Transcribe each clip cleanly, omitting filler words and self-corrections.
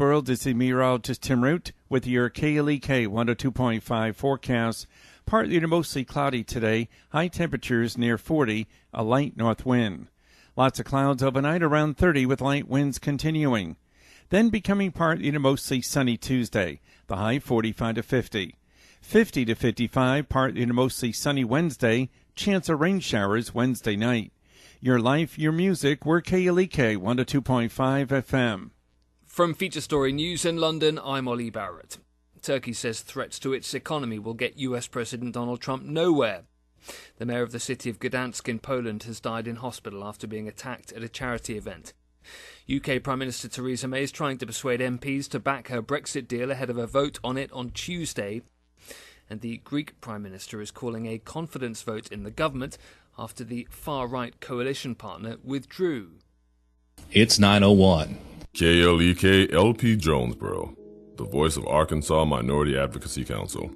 Jonesboro, this is meteorologist Tim Root with your KLEK 102.5 forecast. Partly to mostly cloudy today, high temperatures near 40, a light north wind. Lots of clouds overnight around 30 with light winds continuing. Then becoming partly to mostly sunny Tuesday, the high 45 to 50. 50 to 55, partly to mostly sunny Wednesday, chance of rain showers Wednesday night. Your life, your music, we're KLEK 102.5 FM. From Feature Story News in London, I'm Ollie Barrett. Turkey says threats to its economy will get US President Donald Trump nowhere. The mayor of the city of Gdansk in Poland has died in hospital after being attacked at a charity event. UK Prime Minister Theresa May is trying to persuade MPs to back her Brexit deal ahead of a vote on it on Tuesday. And the Greek Prime Minister is calling a confidence vote in the government after the far-right coalition partner withdrew. It's 9:01. KLEK LP Jonesboro, the voice of Arkansas Minority Advocacy Council.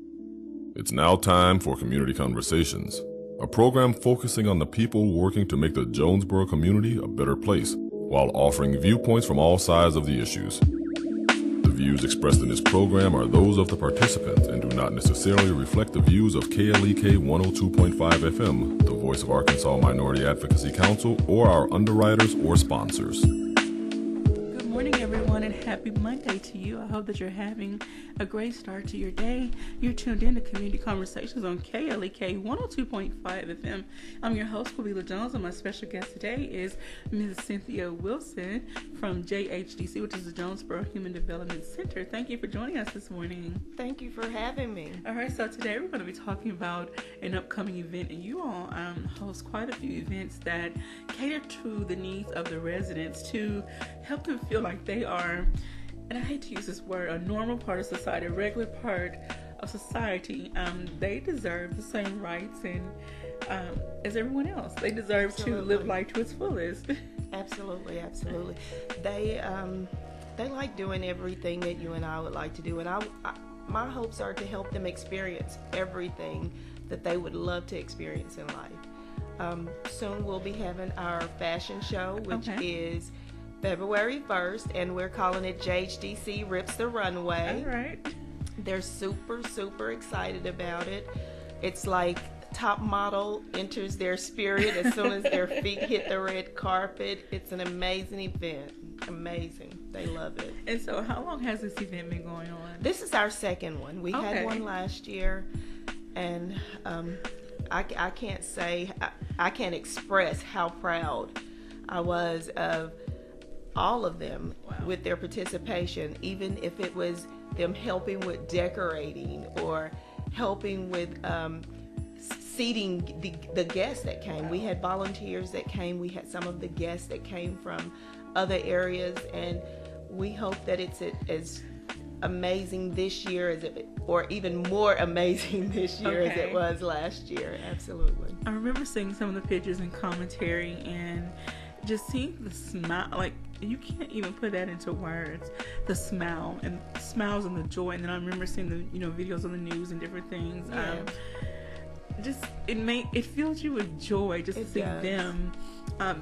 It's now time for Community Conversations, a program focusing on the people working to make the Jonesboro community a better place, while offering viewpoints from all sides of the issues. The views expressed in this program are those of the participants and do not necessarily reflect the views of KLEK 102.5 FM, the voice of Arkansas Minority Advocacy Council, or our underwriters or sponsors. Good morning, everyone, and happy Monday to you. I hope that you're having a great start to your day. You're tuned in to Community Conversations on KLEK 102.5 FM. I'm your host, Kawila Jones, and my special guest today is Ms. Cynthia Wilson from JHDC, which is the Jonesboro Human Development Center. Thank you for joining us this morning. Thank you for having me. All right, so today we're going to be talking about an upcoming event, and you all host quite a few events that cater to the needs of the residents to help them feel like they are, and I hate to use this word, a normal part of society, a regular part of society. They deserve the same rights and as everyone else. They deserve Absolutely. To live life to its fullest. Absolutely. They like doing everything that you and I would like to do, and I my hopes are to help them experience everything that they would love to experience in life. Soon we'll be having our fashion show, which is February 1st, and we're calling it JHDC Rips the Runway. All right. They're super excited about it. It's like top model enters their spirit as soon as their feet hit the red carpet. It's an amazing event. Amazing. They love it. And so how long has this event been going on? This is our second one. We had one last year, and I can't express how proud I was of all of them with their participation, even if it was them helping with decorating or helping with seating the guests that came. We had volunteers that came. We had some of the guests that came from other areas, and we hope that it's as amazing this year as or even more amazing this year as it was last year. Absolutely. I remember seeing some of the pictures and commentary and just seeing the smile, like you can't even put that into words. The smile and smiles and the joy. And then I remember seeing the videos on the news and different things. It fills you with joy just to see them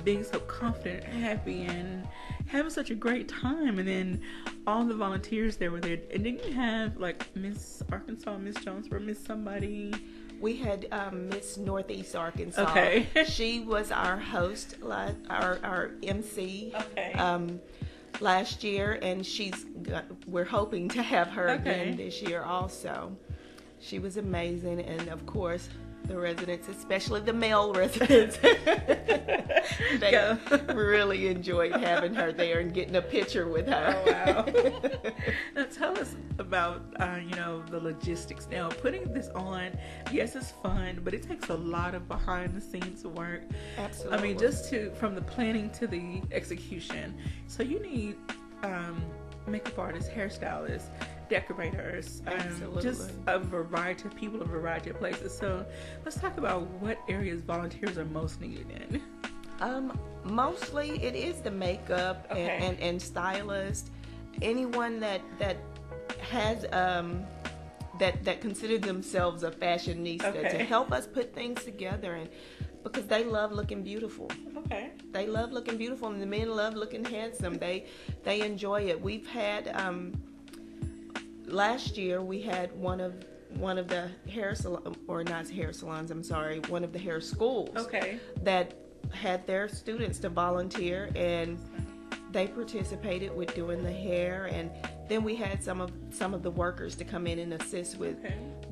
being so confident, happy, and having such a great time. And then all the volunteers there were there. And then you have like Miss Arkansas, Miss Jonesboro, Miss somebody. We had Miss Northeast Arkansas. Okay. She was our host, our MC last year, and we're hoping to have her again this year also. She was amazing, and of course, the residents, especially the male residents, they really enjoyed having her there and getting a picture with her. Oh, wow. Now tell us about, the logistics. Now, putting this on, yes, it's fun, but it takes a lot of behind-the-scenes work. Absolutely. I mean, just from the planning to the execution. So you need makeup artists, hairstylists, decorators, just a variety of people, a variety of places. So let's talk about what areas volunteers are most needed in. Mostly it is the makeup and stylist, anyone that has that consider themselves a fashionista to help us put things together, and because they love looking beautiful. Okay. They love looking beautiful, and the men love looking handsome. They enjoy it. We've had last year we had one of the hair salon, or not hair salons, I'm sorry, one of the hair schools. Okay. That had their students to volunteer, and they participated with doing the hair, and then we had some of the workers to come in and assist with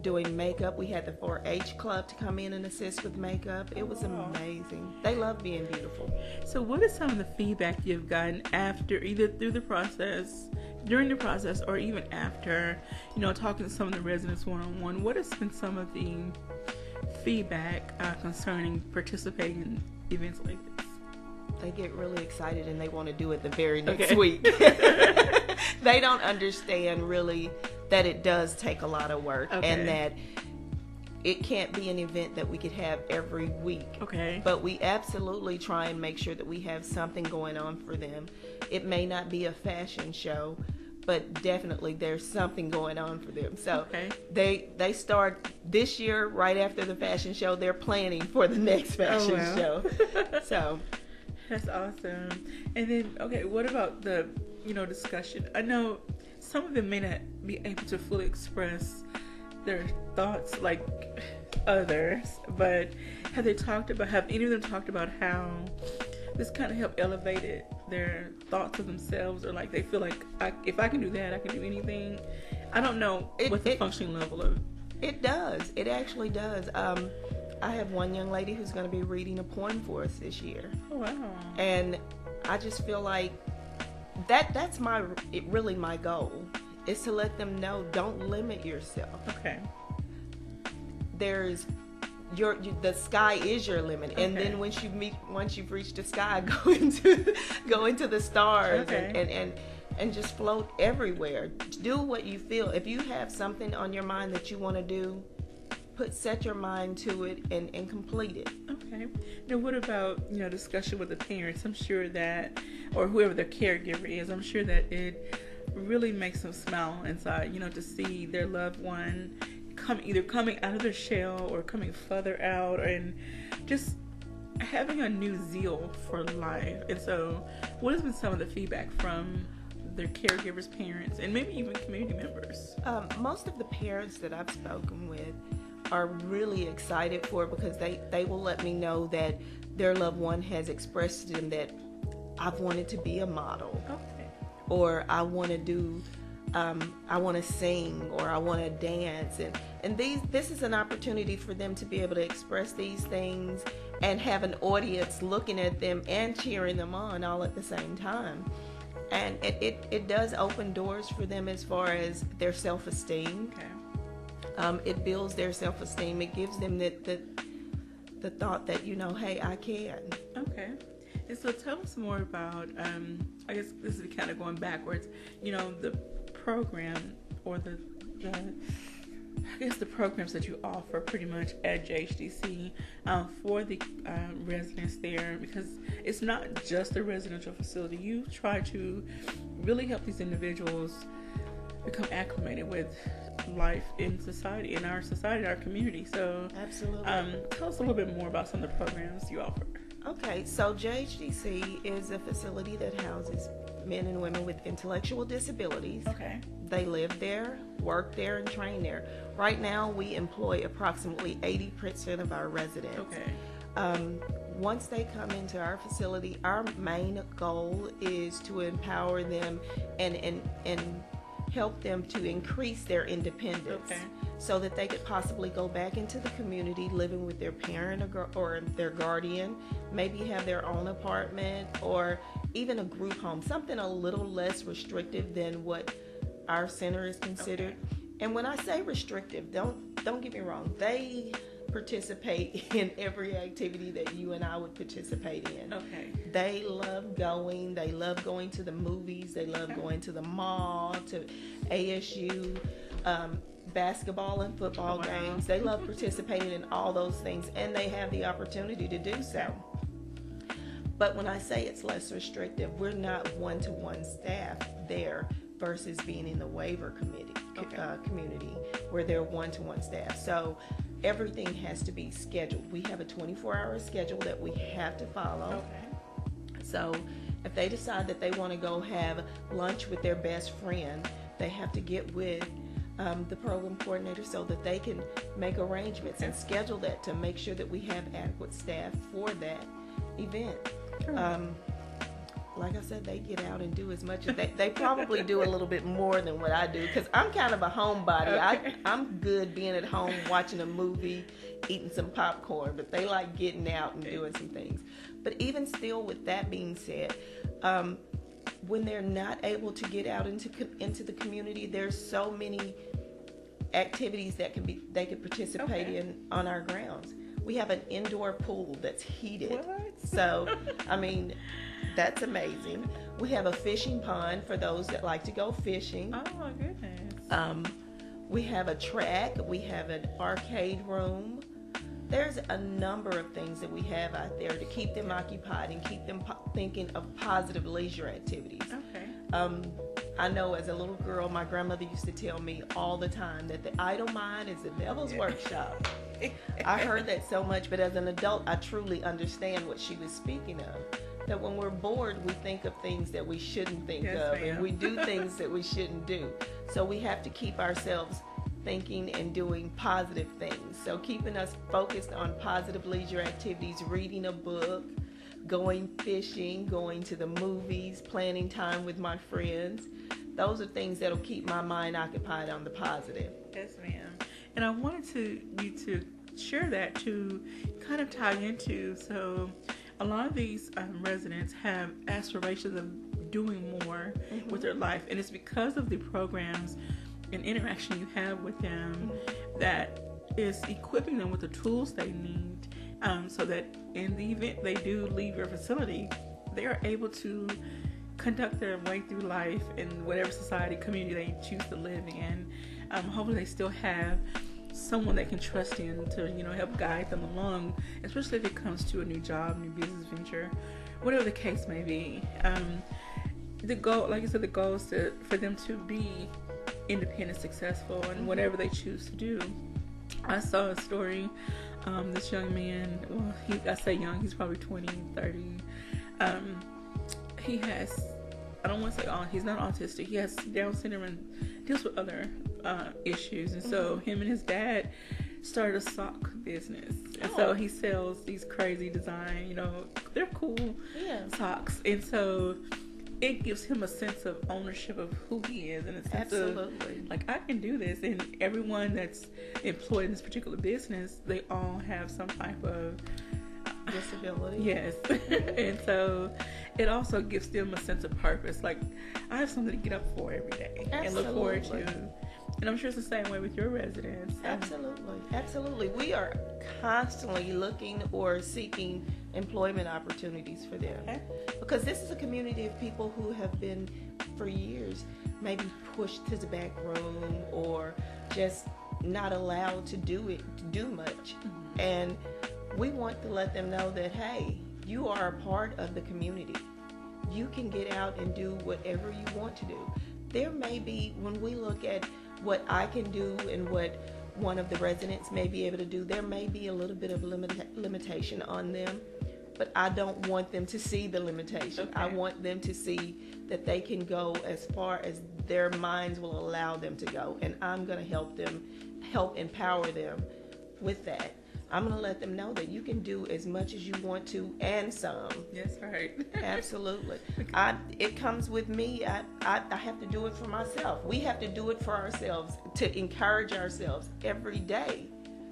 doing makeup. We had the 4-H club to come in and assist with makeup. It was amazing. They love being beautiful. So what is some of the feedback you've gotten after, either through the process, during the process, or even after, talking to some of the residents one-on-one? What has been some of the feedback concerning participating in events like this? They get really excited and they want to do it the very next week. They don't understand really that it does take a lot of work, and that it can't be an event that we could have every week. Okay. But we absolutely try and make sure that we have something going on for them. It may not be a fashion show, but definitely there's something going on for them. So they start this year right after the fashion show. They're planning for the next fashion show. So that's awesome. And then, what about the, discussion? I know some of them may not be able to fully express their thoughts like others, but have any of them talked about how this kind of helped elevate their thoughts of themselves, or like they feel like if I can do that, I can do anything? I don't know what the functioning level of it does. It actually does. I have one young lady who's going to be reading a poem for us this year. Oh, wow. And I just feel like that's really my goal, is to let them know, don't limit yourself. Okay. There's the sky is your limit, and then once you've reached the sky, go into the stars, and just float everywhere. Do what you feel. If you have something on your mind that you want to do, set your mind to it and complete it. Okay. Now, what about discussion with the parents? I'm sure that, or whoever their caregiver is, I'm sure that it really makes them smile inside. To see their loved one coming out of their shell or coming further out, and just having a new zeal for life. And so, what has been some of the feedback from their caregivers, parents, and maybe even community members? Most of the parents that I've spoken with are really excited for it, because they will let me know that their loved one has expressed to them that I've wanted to be a model, or I want to do, I want to sing, or I want to dance, and this is an opportunity for them to be able to express these things and have an audience looking at them and cheering them on all at the same time. And it does open doors for them as far as their self-esteem. It builds their self-esteem. It gives them the thought that, hey, I can. Okay. And so tell us more about, I guess this is kind of going backwards, the program, or the programs that you offer pretty much at JHDC for the residents there, because it's not just a residential facility. You try to really help these individuals become acclimated with life in society, in our society, our community. So absolutely. Tell us a little bit more about some of the programs you offer. Okay, so JHDC is a facility that houses men and women with intellectual disabilities. Okay. They live there, work there, and train there. Right now, we employ approximately 80% of our residents. Okay. Once they come into our facility, our main goal is to empower them and help them to increase their independence, so that they could possibly go back into the community living with their parent or their guardian, maybe have their own apartment, or even a group home, something a little less restrictive than what our center is considered. And when I say restrictive, don't get me wrong, they participate in every activity that you and I would participate in. They love going. They love going to the movies. They love going to the mall, to ASU, basketball and football games. They love participating in all those things, and they have the opportunity to do so. But when I say it's less restrictive, we're not one-to-one staff there versus being in the waiver committee community where they're one-to-one staff. So everything has to be scheduled. We have a 24-hour schedule that we have to follow. So if they decide that they want to go have lunch with their best friend, they have to get with the program coordinator so that they can make arrangements and schedule that to make sure that we have adequate staff for that event. Like I said, they get out and do as much as they probably do a little bit more than what I do, because I'm kind of a homebody. I'm good being at home watching a movie, eating some popcorn, but they like getting out and doing some things. But even still, with that being said, when they're not able to get out into the community, there's so many activities that they could participate in on our grounds. We have an indoor pool that's heated. What? So, I mean, that's amazing. We have a fishing pond for those that like to go fishing. Oh my goodness. We have a track. We have an arcade room. There's a number of things that we have out there to keep them occupied and keep them thinking of positive leisure activities. Okay. I know as a little girl, my grandmother used to tell me all the time that the idle mind is the devil's workshop. I heard that so much, but as an adult, I truly understand what she was speaking of. That when we're bored, we think of things that we shouldn't think of, and we do things that we shouldn't do. So we have to keep ourselves thinking and doing positive things. So keeping us focused on positive leisure activities, reading a book, going fishing, going to the movies, planning time with my friends. Those are things that'll keep my mind occupied on the positive. Yes, ma'am. And I wanted you to share that to kind of tie into, so a lot of these residents have aspirations of doing more with their life, and it's because of the programs and interaction you have with them that is equipping them with the tools they need, so that in the event they do leave your facility, they are able to conduct their way through life in whatever society, community they choose to live in. Hopefully they still have someone they can trust in to, help guide them along, especially if it comes to a new job, new business venture, whatever the case may be. The goal, like I said, the goal is for them to be independent, successful, and whatever they choose to do. I saw a story, this young man, well, I say young, he's probably 20, 30. He has, I don't want to say he's not autistic, he has Down syndrome and deals with other issues, and so him and his dad started a sock business, and so he sells these crazy design, they're cool socks, and so it gives him a sense of ownership of who he is, and a sense of, like, I can do this. And everyone that's employed in this particular business, they all have some type of disability. Yes. And so it also gives them a sense of purpose. Like, I have something to get up for every day and look forward to. And I'm sure it's the same way with your residents. Absolutely. We are constantly looking or seeking employment opportunities for them. Because this is a community of people who have been, for years, maybe pushed to the back room or just not allowed to do much. And we want to let them know that, hey, you are a part of the community. You can get out and do whatever you want to do. There may be, when we look at what I can do and what one of the residents may be able to do, there may be a little bit of limitation on them, but I don't want them to see the limitation. I want them to see that they can go as far as their minds will allow them to go, and I'm going to help empower them with that. I'm going to let them know that you can do as much as you want to and some. Yes, right. Absolutely. It comes with me. I have to do it for myself. We have to do it for ourselves, to encourage ourselves every day.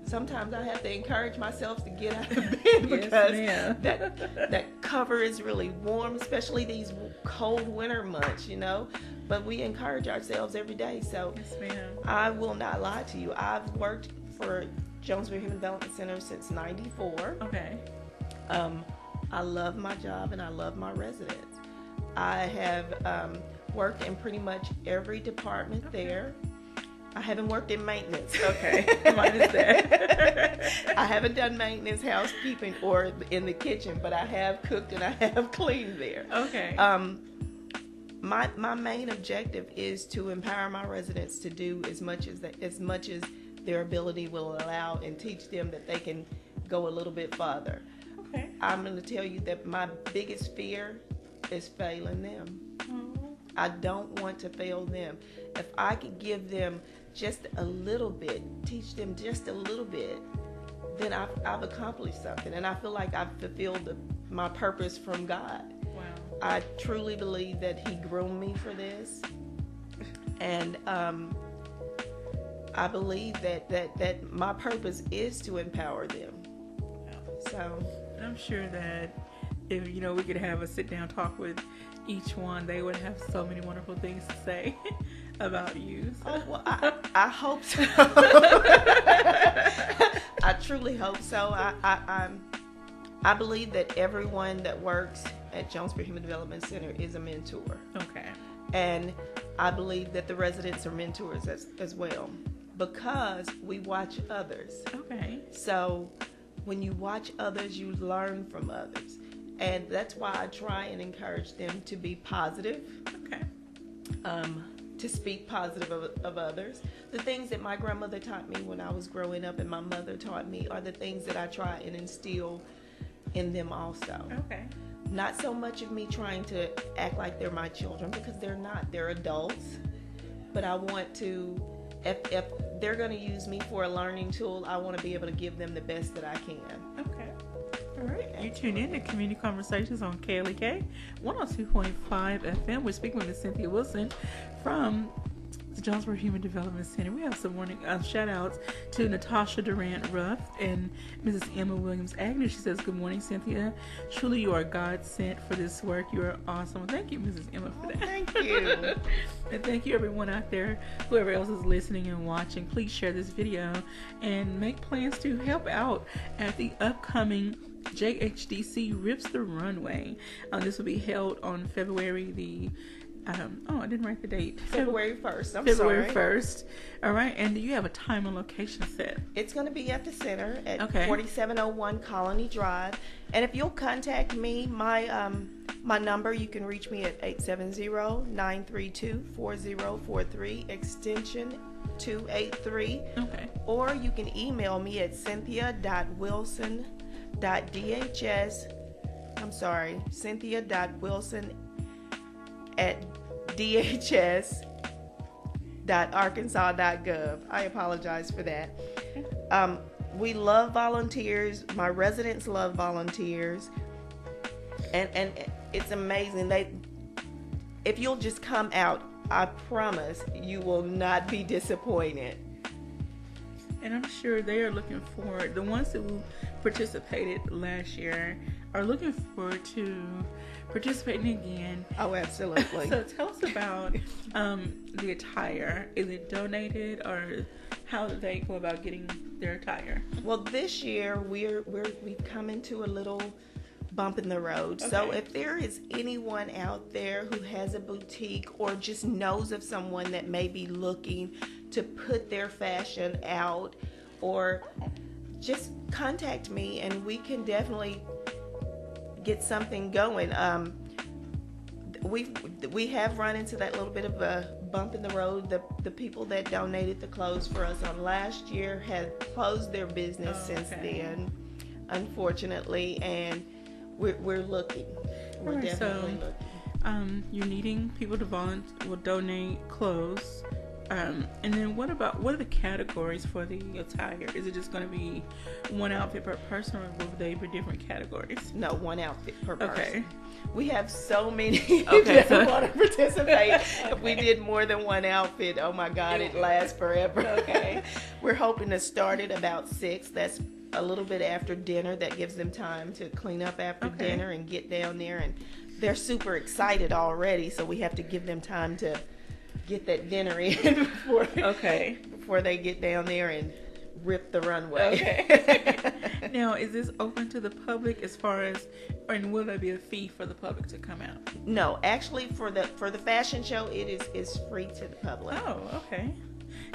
Sometimes I have to encourage myself to get out of bed because that cover is really warm, especially these cold winter months, But we encourage ourselves every day. So yes, ma'am. I will not lie to you. I've worked for Jonesboro Human Development Center since '94. Okay. I love my job and I love my residents. I have worked in pretty much every department there. I haven't worked in maintenance. Okay. Mine is that. I haven't done maintenance, housekeeping, or in the kitchen, but I have cooked and I have cleaned there. Okay. My main objective is to empower my residents to do as much as their ability will allow, and teach them that they can go a little bit farther. Okay. I'm going to tell you that my biggest fear is failing them. Oh. I don't want to fail them. If I could give them just a little bit, teach them just a little bit, then I've accomplished something. And I feel like I've fulfilled my purpose from God. Wow. I truly believe that He groomed me for this. And I believe that my purpose is to empower them. So I'm sure that if we could have a sit-down talk with each one, they would have so many wonderful things to say about you. So. Oh, well, I hope so. I truly hope so. I believe that everyone that works at Jonesboro Human Development Center is a mentor. Okay. And I believe that the residents are mentors as well, because we watch others. Okay. So when you watch others, you learn from others. And that's why I try and encourage them to be positive. Okay. To speak positive of others. The things that my grandmother taught me when I was growing up and my mother taught me are the things that I try and instill in them also. Okay. Not so much of me trying to act like they're my children, because they're not. They're adults. But I want to, if they're going to use me for a learning tool, I want to be able to give them the best that I can. Okay. All right. You tune in to Community Conversations on KLEK 102.5 FM. We're speaking with Cynthia Wilson from the Jonesboro Human Development Center. We have some morning shout outs to Natasha Durant Ruff and Mrs. Emma Williams Agnew. She says, "Good morning, Cynthia. Truly, you are God sent for this work. You are awesome." Thank you, Mrs. Emma, for that. Thank you. And thank you, everyone out there, whoever else is listening and watching. Please share this video and make plans to help out at the upcoming JHDC Rips the Runway. This will be held on February the I didn't write the date. February 1st. February 1st. All right. And do you have a time and location set? It's going to be at the center at Okay. 4701 Colony Drive. And if you'll contact me, my number, you can reach me at 870-932-4043, extension 283. Okay. Or you can email me at cynthia.wilson.dhs@dhs.arkansas.gov. I apologize for that. We love volunteers. My residents love volunteers. And it's amazing. If you'll just come out, I promise you will not be disappointed. And I'm sure they are looking forward, the ones who participated last year are looking forward to participating again. Oh, absolutely. So tell us about the attire. Is it donated, or how do they go about getting their attire? Well, this year we've come into a little bump in the road. Okay. So if there is anyone out there who has a boutique or just knows of someone that may be looking to put their fashion out, or just contact me and we can definitely get something going. We have run into that little bit of a bump in the road. The people that donated the clothes for us on last year had closed their business since then, unfortunately, and we're looking. We're definitely looking. You're needing people to will donate clothes. And then what are the categories for the attire? Is it just going to be one outfit per person, or will they be different categories? No, one outfit per person. Okay. We have so many that want to participate. If we did more than one outfit, oh my God, it lasts forever. Okay. We're hoping to start at about 6. That's a little bit after dinner. That gives them time to clean up after dinner and get down there. And they're super excited already, so we have to give them time to get that dinner in before they get down there and rip the runway. Okay. Now, is this open to the public as far as, and will there be a fee for the public to come out? No, actually, for the fashion show, it is free to the public. Oh, okay.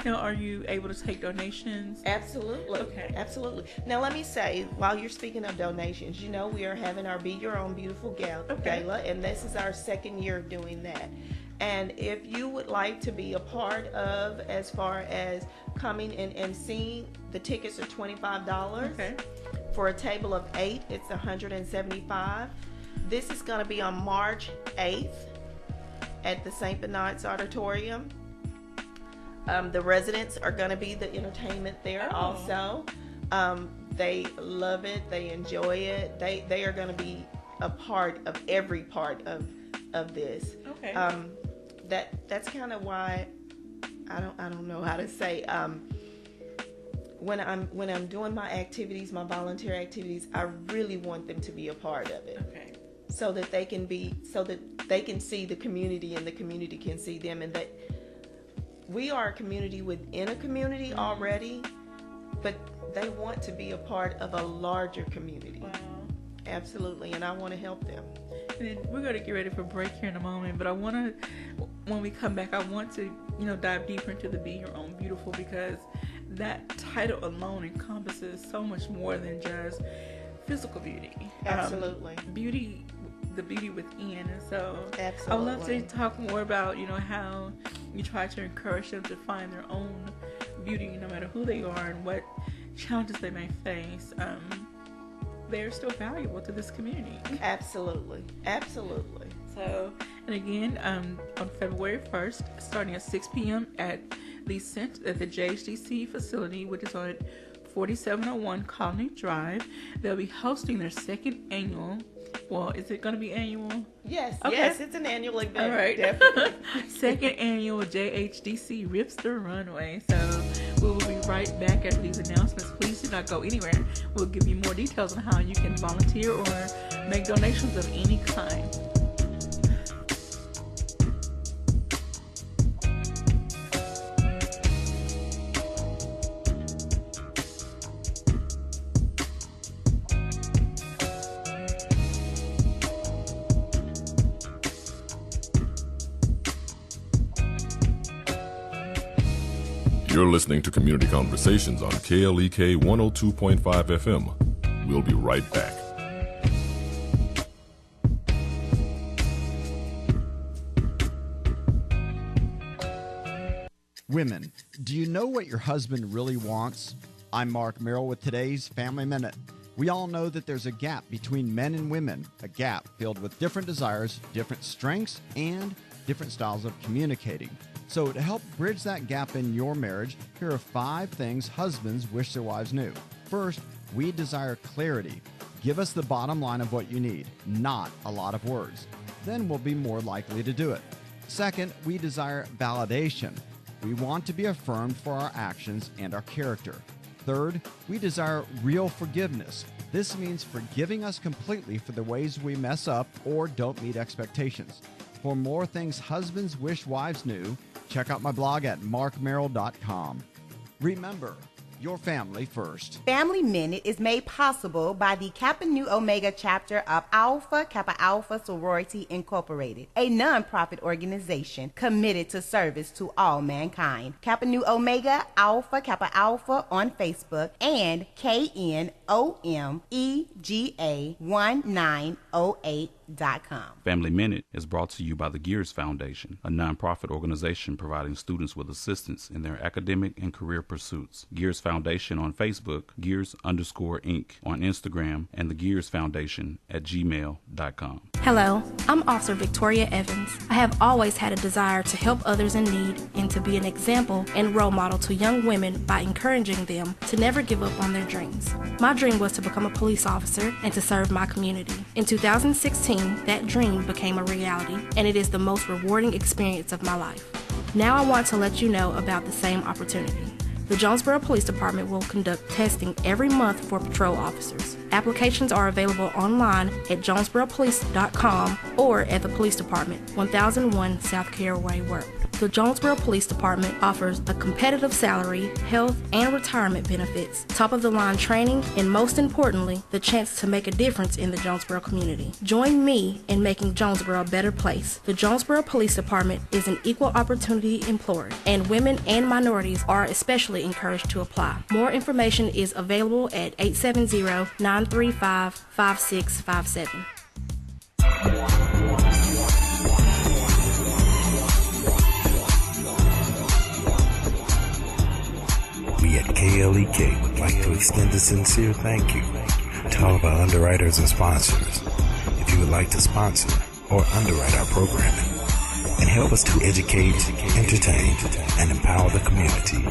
Now, are you able to take donations? Absolutely. Okay. Absolutely. Now, let me say, while you're speaking of donations, we are having our Be Your Own Beautiful Gala, and this is our second year of doing that. And if you would like to be a part of, as far as coming and seeing, the tickets are $25. Okay. For a table of 8, it's $175. This is going to be on March 8th at the St. Bernard's Auditorium. The residents are going to be the entertainment there also. They love it. They enjoy it. They are going to be a part of every part of this. Okay. That's kind of why I don't know how to say. When I'm doing my activities, my volunteer activities, I really want them to be a part of it. Okay. So that they can see the community and the community can see them, and that we are a community within a community already, but they want to be a part of a larger community. Wow. Absolutely, and I want to help them. And then we're going to get ready for break here in a moment, but I want to, when we come back, I want to, dive deeper into the Be Your Own Beautiful, because that title alone encompasses so much more than just physical beauty. Absolutely. The beauty within. And so absolutely. I would love to talk more about, how you try to encourage them to find their own beauty, no matter who they are and what challenges they may face. They're still valuable to this community. Absolutely. Absolutely. So, and again, on February 1st, starting at 6 p.m. at the JHDC facility, which is on 4701 Colony Drive, they'll be hosting their second annual. Well, is it going to be annual? Yes. Okay. Yes, it's an annual event. All right. Definitely. Second annual JHDC Rips the Runway. So we will be right back after these announcements. Please do not go anywhere. We'll give you more details on how you can volunteer or make donations of any kind. You're listening to Community Conversations on KLEK 102.5 FM. We'll be right back. Women, do you know what your husband really wants? I'm Mark Merrill with today's Family Minute. We all know that there's a gap between men and women, a gap filled with different desires, different strengths, and different styles of communicating. So to help bridge that gap in your marriage, here are 5 things husbands wish their wives knew. First, we desire clarity. Give us the bottom line of what you need, not a lot of words. Then we'll be more likely to do it. Second, we desire validation. We want to be affirmed for our actions and our character. Third, we desire real forgiveness. This means forgiving us completely for the ways we mess up or don't meet expectations. For more things husbands wish wives knew, check out my blog at markmerrill.com. Remember, your family first. Family Minute is made possible by the Kappa Nu Omega chapter of Alpha Kappa Alpha Sorority Incorporated, a non-profit organization committed to service to all mankind. Kappa Nu Omega Alpha Kappa Alpha on Facebook and KNOMEGA1908.com. Family Minute is brought to you by the Gears Foundation, a non-profit organization providing students with assistance in their academic and career pursuits. Gears Foundation on Facebook, Gears_Inc. on Instagram, and the Gears Foundation at gmail.com. Hello, I'm Officer Victoria Evans. I have always had a desire to help others in need and to be an example and role model to young women by encouraging them to never give up on their dreams. My dream was to become a police officer and to serve my community. In 2016, that dream became a reality, and it is the most rewarding experience of my life. Now I want to let you know about the same opportunity. The Jonesboro Police Department will conduct testing every month for patrol officers. Applications are available online at jonesboropolice.com or at the Police Department, 1001 South Caraway Road. The Jonesboro Police Department offers a competitive salary, health, and retirement benefits, top-of-the-line training, and most importantly, the chance to make a difference in the Jonesboro community. Join me in making Jonesboro a better place. The Jonesboro Police Department is an equal opportunity employer, and women and minorities are especially encouraged to apply. More information is available at 870-935-5657. We at KLEK would like to extend a sincere thank you to all of our underwriters and sponsors. If you would like to sponsor, or underwrite our programming, and help us to educate, entertain, and empower the community.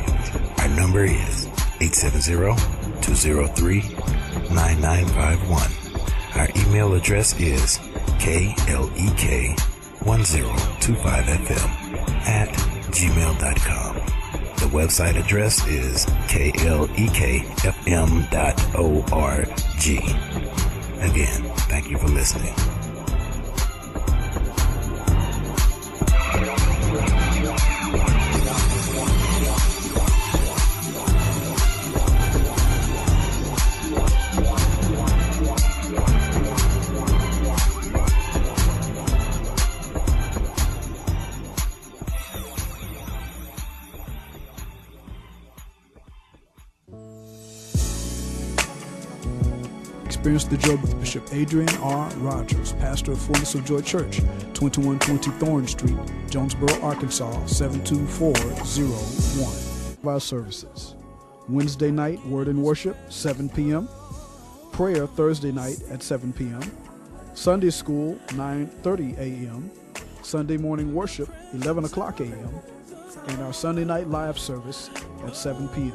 Our number is 870-203-9951. Our email address is klek1025fm@gmail.com. The website address is klekfm.org. Again, thank you for listening. Experience the joy with Bishop Adrian R. Rogers, pastor of Fullness of Joy Church, 2120 Thorn Street, Jonesboro, Arkansas, 72401. Our services. Wednesday night, Word and Worship, 7 p.m. Prayer Thursday night at 7 p.m. Sunday School, 9:30 a.m. Sunday morning worship, 11 o'clock a.m. And our Sunday night live service at 7 p.m.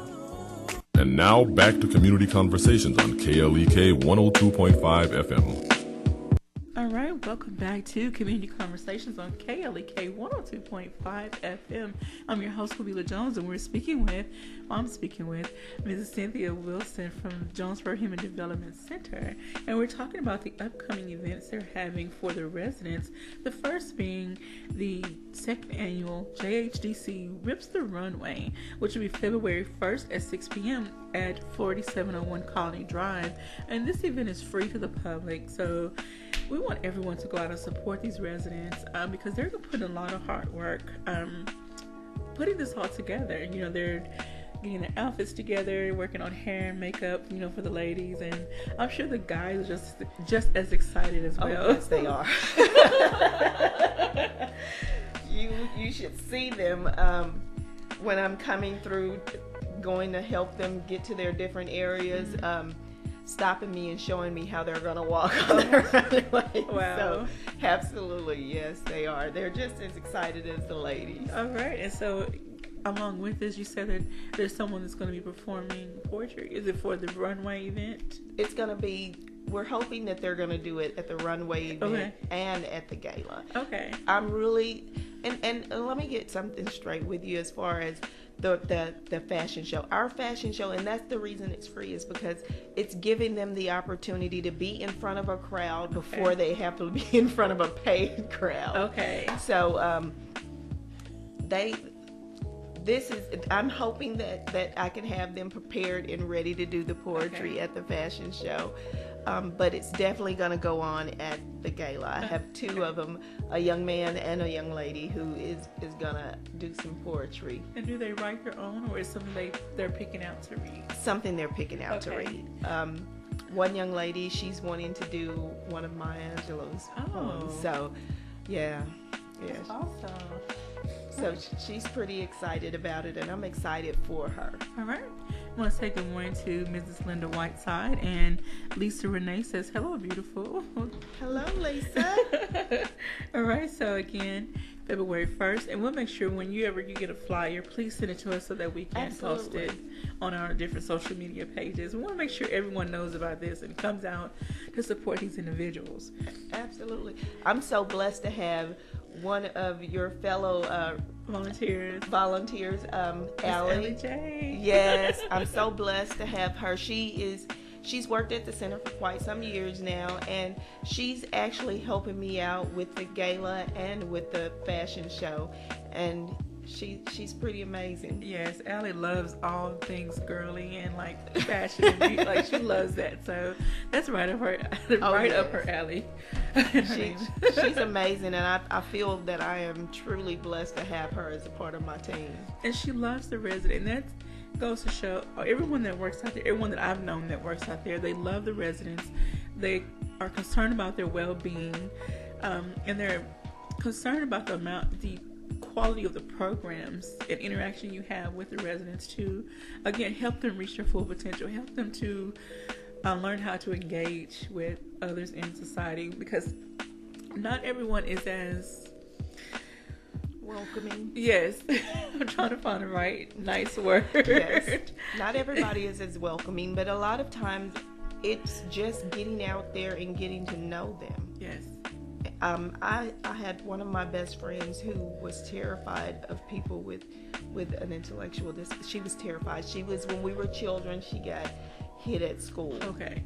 And now back to Community Conversations on KLEK 102.5 FM. All right, welcome back to Community Conversations on KLEK 102.5 FM. I'm your host, Kabila Jones, and I'm speaking with Mrs. Cynthia Wilson from Jonesboro Human Development Center. And we're talking about the upcoming events they're having for the residents. The first being the second annual JHDC Rips the Runway, which will be February 1st at 6 p.m. at 4701 Colony Drive. And this event is free to the public, so we want everyone to go out and support these residents because they're going to put in a lot of hard work putting this all together. You know, they're getting their outfits together, working on hair and makeup, you know, for the ladies, and I'm sure the guys are just as excited as well. Oh, yes, they are. You should see them when I'm coming through, going to help them get to their different areas. Stopping me and showing me how they're going to walk on their runway. Wow. So, absolutely, yes, they are. They're just as excited as the ladies. All right, and so along with this, you said that there's someone that's going to be performing poetry. Is it for the runway event? It's going to be, we're hoping that they're going to do it at the runway event and at the gala. Okay. I'm really, and let me get something straight with you as far as the fashion show. Our fashion show, and that's the reason it's free, is because it's giving them the opportunity to be in front of a crowd before they have to be in front of a paid crowd. Okay. So I'm hoping that I can have them prepared and ready to do the poetry at the fashion show. But it's definitely going to go on at the gala. I have two of them, a young man and a young lady, who is going to do some poetry. And do they write their own, or is something they're picking out to read? Something they're picking out to read. One young lady, she's wanting to do one of Maya Angelou's poems. So, yeah. That's awesome. So she's pretty excited about it, and I'm excited for her. All right. I want to say good morning to Mrs. Linda Whiteside, and Lisa Renee says, hello, beautiful. Hello, Lisa. All right. So again, February 1st, and we'll make sure when you get a flyer, please send it to us so that we can post it on our different social media pages. We want to make sure everyone knows about this and comes out to support these individuals. Absolutely. I'm so blessed to have one of your fellow volunteers, Allie J. Yes, I'm so blessed to have her. She's worked at the center for quite some years now, and she's actually helping me out with the gala and with the fashion show, and she's pretty amazing. Yes, Allie loves all things girly and like fashion and beauty. Like, she loves that. So that's right up her alley. She's amazing, and I feel that I am truly blessed to have her as a part of my team. And she loves the resident. And that goes to show everyone that works out there, everyone that I've known that works out there, they love the residents. They are concerned about their well-being, and they're concerned about the quality of the programs and interaction you have with the residents to, again, help them reach their full potential, help them to learn how to engage with others in society, because not everyone is as welcoming. Yes. I'm trying to find the right nice word. Yes. Not everybody is as welcoming, but a lot of times it's just getting out there and getting to know them. Yes. I had one of my best friends who was terrified of people with an intellectual disability. She was terrified. She was, when we were children, she got hit at school. Okay.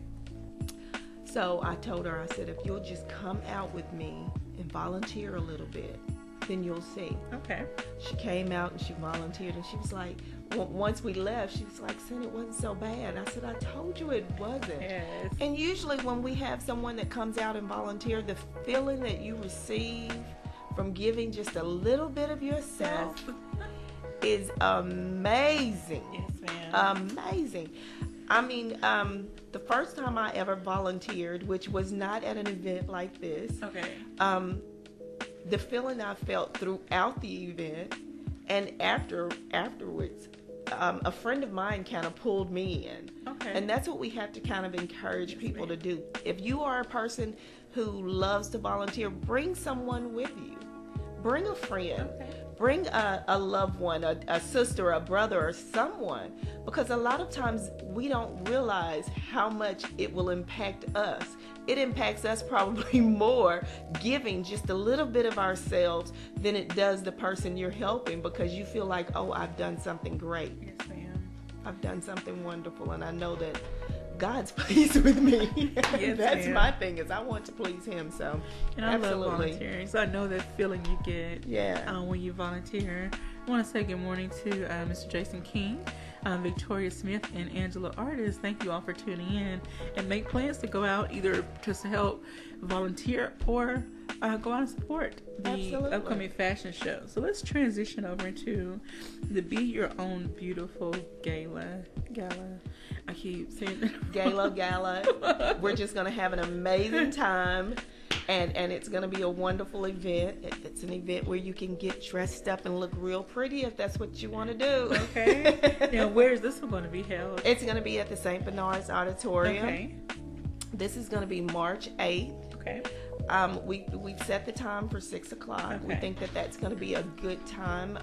So I told her, I said, if you'll just come out with me and volunteer a little bit, then you'll see. Okay. She came out and she volunteered, and she was like, once we left, she was like, "Sin, it wasn't so bad." I said, "I told you it wasn't." Yes. And usually when we have someone that comes out and volunteer, the feeling that you receive from giving just a little bit of yourself is amazing. Yes, ma'am. Amazing. I mean, the first time I ever volunteered, which was not at an event like this, okay. The feeling I felt throughout the event and afterwards, a friend of mine kind of pulled me in. Okay. And that's what we have to kind of encourage people to do. If you are a person who loves to volunteer, bring someone with you. Bring a friend. Okay. Bring a loved one, a sister, a brother, or someone. Because a lot of times we don't realize how much it will impact us. It impacts us probably more giving just a little bit of ourselves than it does the person you're helping, because you feel like, oh, I've done something great. Yes, ma'am. I've done something wonderful, and I know that God's pleased with me. Yes, that's ma'am. my thing, is I want to please Him. So, and I absolutely. love volunteering, so I know that feeling you get when you volunteer. I want to say good morning to Mr. Jason King, Victoria Smith, and Angela Artis. Thank you all for tuning in, and make plans to go out either just to help volunteer or go out and support the upcoming fashion show. So let's transition over into the Be Your Own Beautiful Gala. I keep saying that. Gala. We're just going to have an amazing time. And it's going to be a wonderful event. It's an event where you can get dressed up and look real pretty if that's what you want to do. Okay. Now, where is this one going to be held? It's going to be at the St. Bernard's Auditorium. Okay. This is going to be March 8th. Okay. We've set the time for 6 o'clock. Okay. We think that that's going to be a good time.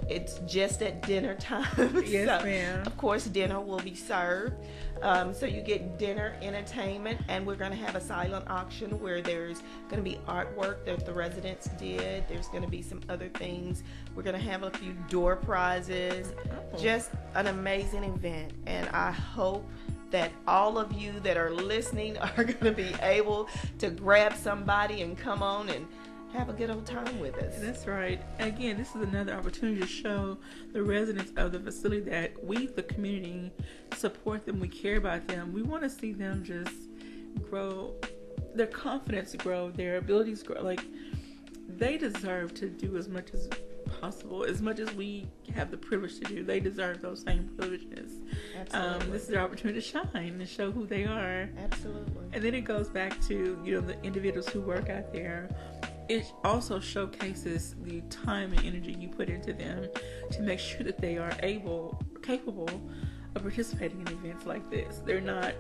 It's just at dinner time. Yes, ma'am. Of course, dinner will be served. So you get dinner, entertainment, and we're going to have a silent auction where there's going to be artwork that the residents did. There's going to be some other things. We're going to have a few door prizes. Just an amazing event, and I hope that all of you that are listening are going to be able to grab somebody and come on and have a good old time with us. That's right. Again, this is another opportunity to show the residents of the facility that we, the community, support them. We care about them. We want to see them just grow, their confidence grow, their abilities grow. Like, they deserve to do as much as possible, as much as we have the privilege to do. They deserve those same privileges. Absolutely. This is their opportunity to shine and show who they are. Absolutely. And then it goes back to, the individuals who work out there. It also showcases the time and energy you put into them to make sure that they are capable of participating in events like this. They're not,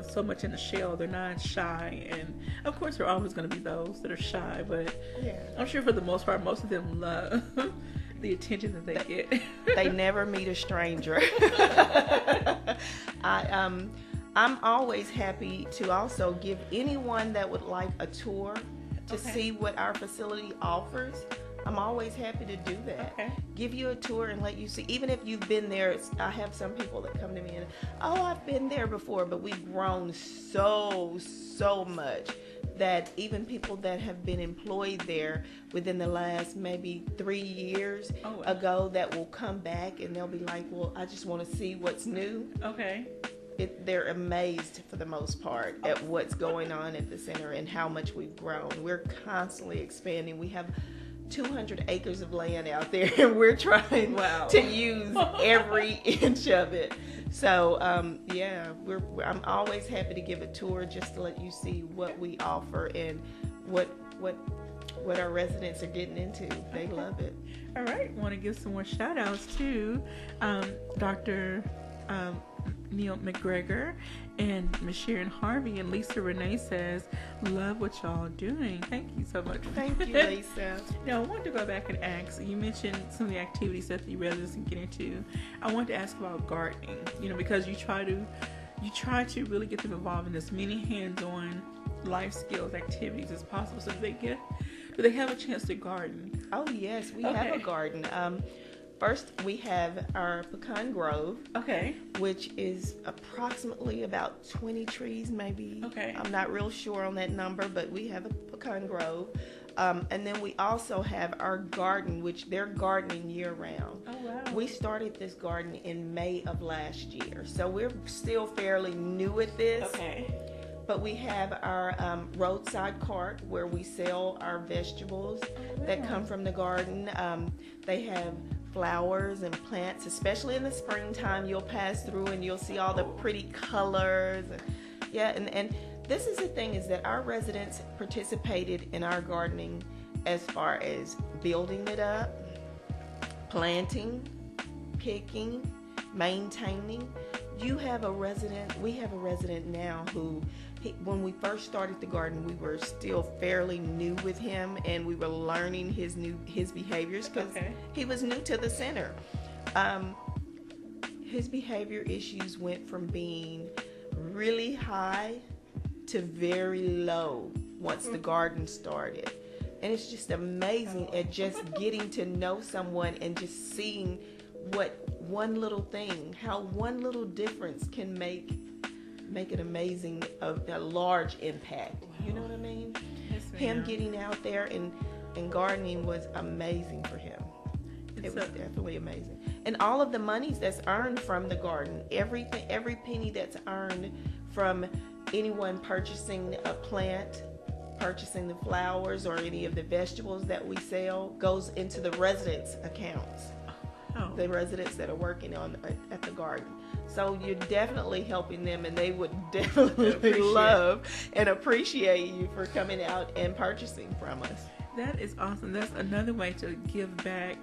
so much in the shell. They're not shy. And of course, there are always going to be those that are shy, but I'm sure for the most part, most of them love the attention that they get. They never meet a stranger. I'm always happy to also give anyone that would like a tour to see what our facility offers. I'm always happy to do that. Okay. Give you a tour and let you see. Even if you've been there, I have some people that come to me and, I've been there before, but we've grown so much that even people that have been employed there within the last maybe 3 years ago that will come back and they'll be like, well, I just want to see what's new. Okay. They're amazed for the most part at what's going on at the center and how much we've grown. We're constantly expanding. We have 200 acres of land out there, and we're trying to use every inch of it. So, I'm always happy to give a tour just to let you see what we offer and what our residents are getting into. They love it. All right. Want to give some more shout outs to Dr. Neil McGregor and Ms. Sharon Harvey, and Lisa Renee says, love what y'all doing. Thank you so much. Thank you, Lisa. Now, I wanted to go back and ask, you mentioned some of the activities that the residents can get into. I wanted to ask about gardening, because you try to really get them involved in as many hands-on life skills activities as possible. So do they have a chance to garden? Oh, yes, we have a garden. First, we have our pecan grove, which is approximately about 20 trees, maybe. I'm not real sure on that number, but we have a pecan grove. And then we also have our garden, which they're gardening year-round. Oh, wow. We started this garden in May of last year, so we're still fairly new at this. But we have our roadside cart where we sell our vegetables that come from the garden. They have flowers and plants, especially in the springtime. You'll pass through and you'll see all the pretty colors. And this is the thing, is that our residents participated in our gardening as far as building it up, planting, picking, maintaining. We have a resident now who, when we first started the garden, we were still fairly new with him, and we were learning his behaviors because he was new to the center. His behavior issues went from being really high to very low once the garden started. And it's just amazing at just getting to know someone and just seeing what one little thing, how one little difference can make an amazing, a large impact. You know what I mean? Yes, him getting out there and gardening was amazing for him. It was definitely amazing. And all of the monies that's earned from the garden, every penny that's earned from anyone purchasing a plant, purchasing the flowers or any of the vegetables that we sell, goes into the residents' accounts. The residents that are working at the garden. So you're definitely helping them, and they would definitely love and appreciate you for coming out and purchasing from us. That is awesome. That's another way to give back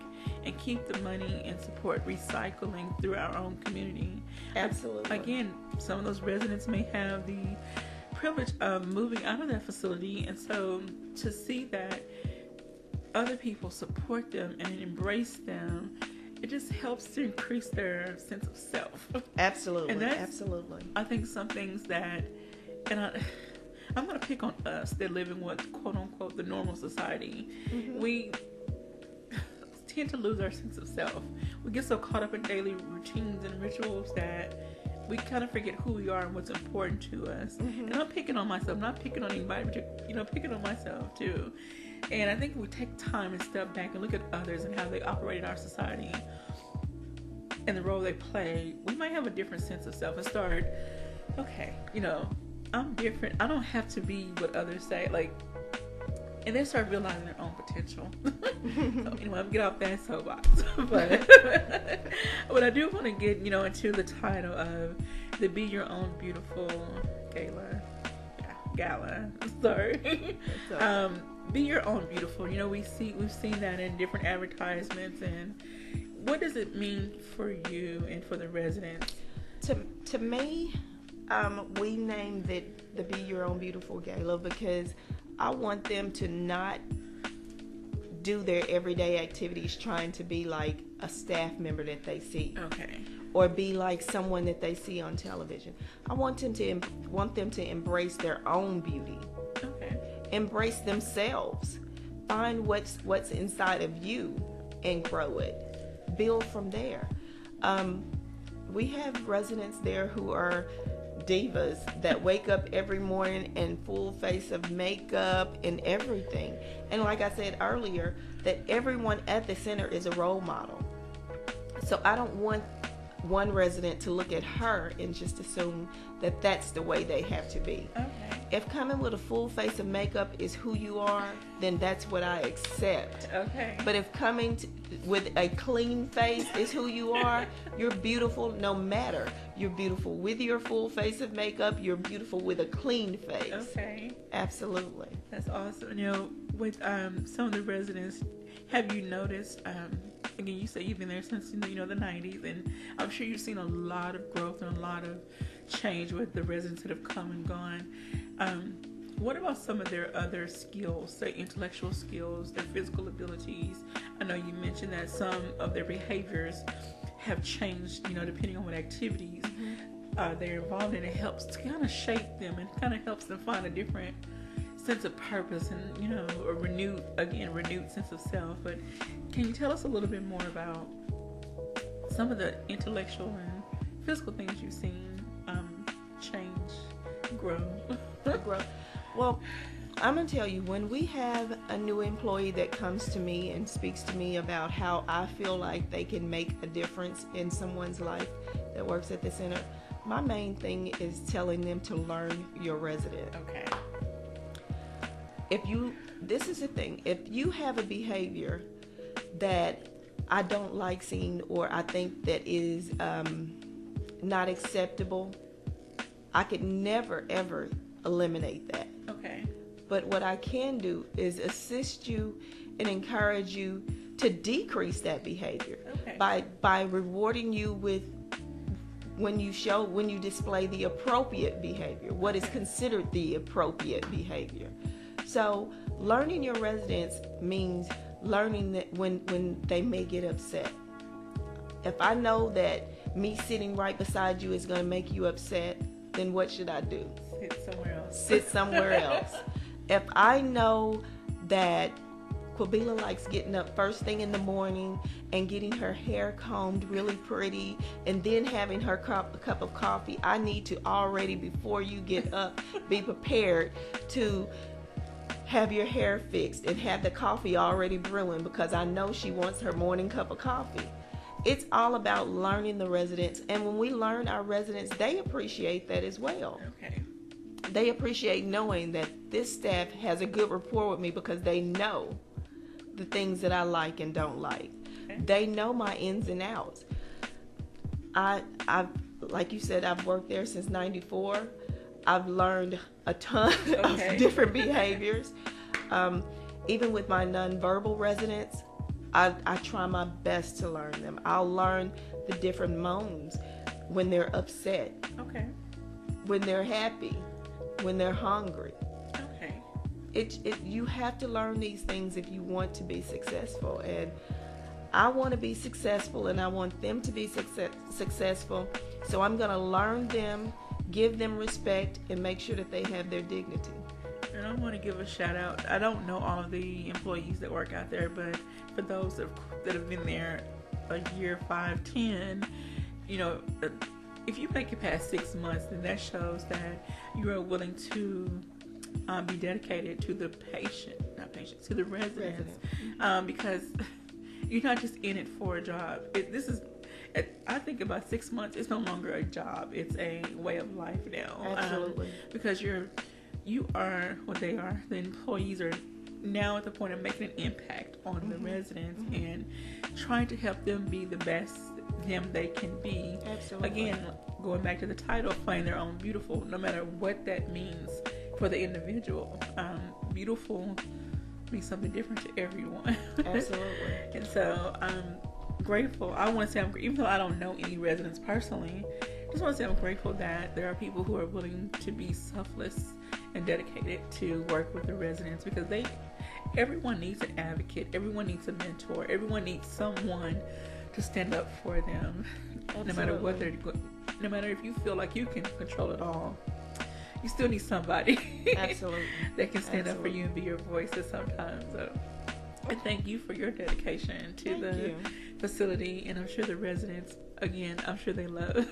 and keep the money and support recycling through our own community. Absolutely. Again, some of those residents may have the privilege of moving out of that facility, and so to see that other people support them and embrace them, it just helps to increase their sense of self. Absolutely. And that's, absolutely. I think some things that, and I'm going to pick on us that live in what, quote unquote, the normal society. We tend to lose our sense of self. We get so caught up in daily routines and rituals that we kind of forget who we are and what's important to us. And I'm picking on myself, not picking on anybody, but picking on myself too. And I think if we take time and step back and look at others and how they operate in our society and the role they play, we might have a different sense of self and start, I'm different. I don't have to be what others say. And then start realizing their own potential. So anyway, I'm get off that soapbox. But I do want to get, into the title of the Be Your Own Beautiful Gala. Sorry. Be Your Own Beautiful. We've seen that in different advertisements. And what does it mean for you and for the residents? To me, we named it the Be Your Own Beautiful Gala because I want them to not do their everyday activities trying to be like a staff member that they see. Or be like someone that they see on television. I want them to embrace their own beauty. Embrace themselves. Find what's inside of you and grow it. Build from there. We have residents there who are divas that wake up every morning in full face of makeup and everything. And like I said earlier, that everyone at the center is a role model. So I don't want one resident to look at her and just assume that that's the way they have to be. If coming with a full face of makeup is who you are, then that's what I accept. But if coming with a clean face is who you are, you're beautiful no matter. You're beautiful with your full face of makeup. You're beautiful with a clean face. Absolutely. That's awesome. With some of the residents, have you noticed again, you say you've been there since the 90s, and I'm sure you've seen a lot of growth and a lot of change with the residents that have come and gone. What about some of their other skills, say intellectual skills, their physical abilities? I know you mentioned that some of their behaviors have changed, depending on what activities they're involved in. It helps to kind of shape them and kind of helps them find a different sense of purpose and, a renewed sense of self. But can you tell us a little bit more about some of the intellectual and physical things you've seen change, grow? Well, I'm going to tell you, when we have a new employee that comes to me and speaks to me about how I feel like they can make a difference in someone's life that works at the center, my main thing is telling them to learn your resident. Okay. This is the thing, if you have a behavior that I don't like seeing or I think that is not acceptable, I could never, ever eliminate that. Okay. But what I can do is assist you and encourage you to decrease that behavior by rewarding you with when you display the appropriate behavior, what is considered the appropriate behavior. So learning your residents means learning that when they may get upset. If I know that me sitting right beside you is going to make you upset, then what should I do? Sit somewhere else. If I know that Quabila likes getting up first thing in the morning and getting her hair combed really pretty and then having her a cup of coffee, I need to already, before you get up, be prepared to have your hair fixed and have the coffee already brewing because I know she wants her morning cup of coffee. It's all about learning the residents, and when we learn our residents, they appreciate that as well. Okay. They appreciate knowing that this staff has a good rapport with me because they know the things that I like and don't like. Okay. They know my ins and outs. I've like you said, I've worked there since '94. I've learned a ton of different behaviors. Even with my nonverbal residents, I try my best to learn them. I'll learn the different moans when they're upset. Okay. When they're happy. When they're hungry. Okay. You have to learn these things if you want to be successful. And I want to be successful and I want them to be successful. So I'm going to learn them, give them respect, and make sure that they have their dignity. And I want to give a shout out. I don't know all of the employees that work out there, but for those that have been there a year, 5, 10, if you make it past 6 months, then that shows that you are willing to be dedicated to the to the residents. Because you're not just in it for a job. I think about 6 months, it's no longer a job. It's a way of life now. Absolutely. Because you are what they are. The employees are now at the point of making an impact on the residents and trying to help them be the best them they can be. Absolutely. Again, going back to the title, playing their own beautiful, no matter what that means for the individual. Beautiful means something different to everyone. Absolutely. And so I'm grateful. I want to say even though I don't know any residents personally, I just want to say I'm grateful that there are people who are willing to be selfless and dedicated to work with the residents, because everyone needs an advocate, everyone needs a mentor, everyone needs someone to stand up for them. Absolutely. No matter what no matter if you feel like you can control it all, you still need somebody Absolutely. that can stand up for you and be your voice at sometimes. So I thank you for your dedication to the facility, and I'm sure the residents, again, I'm sure they love